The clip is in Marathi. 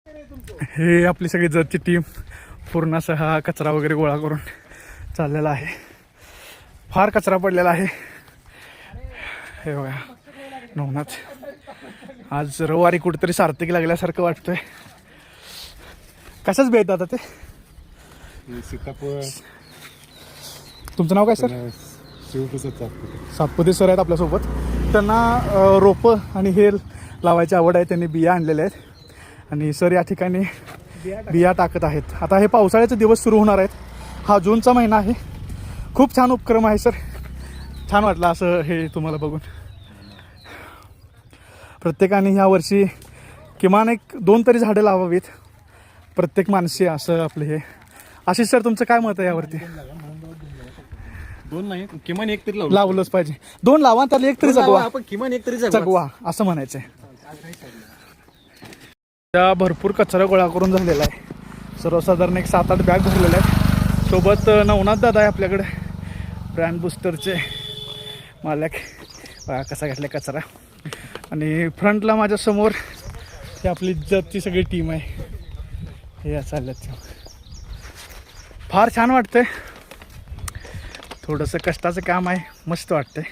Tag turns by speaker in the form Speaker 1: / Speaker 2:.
Speaker 1: हे आपली सगळी जतची टीम पूर्ण असा हा कचरा वगैरे गोळा करून चाललेला आहे. फार कचरा पडलेला आहे. हे बघा नवनाथ आज रविवारी कुठेतरी सार्थकी लागल्यासारखं वाटतंय. कशाच भेट आता ते
Speaker 2: सीताफळ.
Speaker 1: तुमचं नाव काय सर? सातपुते सर आहेत आपल्यासोबत. त्यांना रोपं आणि हे लावायची आवड आहे. त्यांनी बिया आणलेल्या आहेत आणि सर या ठिकाणी बिया टाकत आहेत. आता हे पावसाळ्याचे दिवस सुरू होणार आहेत. हा जूनचा महिना आहे. खूप छान उपक्रम आहे सर. छान वाटलं असं हे तुम्हाला बघून. प्रत्येकाने ह्या वर्षी किमान 1-2 तरी झाडं लावावीत प्रत्येक माणसे असं आपलं हे. आशिष सर तुमचं काय मत आहे यावरती?
Speaker 2: 2 नाही किमान 1 तरी
Speaker 1: लावलंच पाहिजे. 2 लावा त्याला 1 तरी जगवा.
Speaker 2: आपण किमान 1 तरी
Speaker 1: जगवा असं म्हणायचंय. त्या भरपूर कचरा गोळा करून झालेला आहे. सर्वसाधारण 7-8 बॅग भरलेल्या आहेत. सोबत नवनाथ दादा आहे आपल्याकडे, ब्रँड बुस्टरचे मालक. कसा घेतला कचरा. आणि फ्रंटला माझ्यासमोर ही आपली जतची सगळी टीम आहे. हे चालल्यात. फार छान वाटतंय. थोडंसं कष्टाचं काम आहे. मस्त वाटतंय.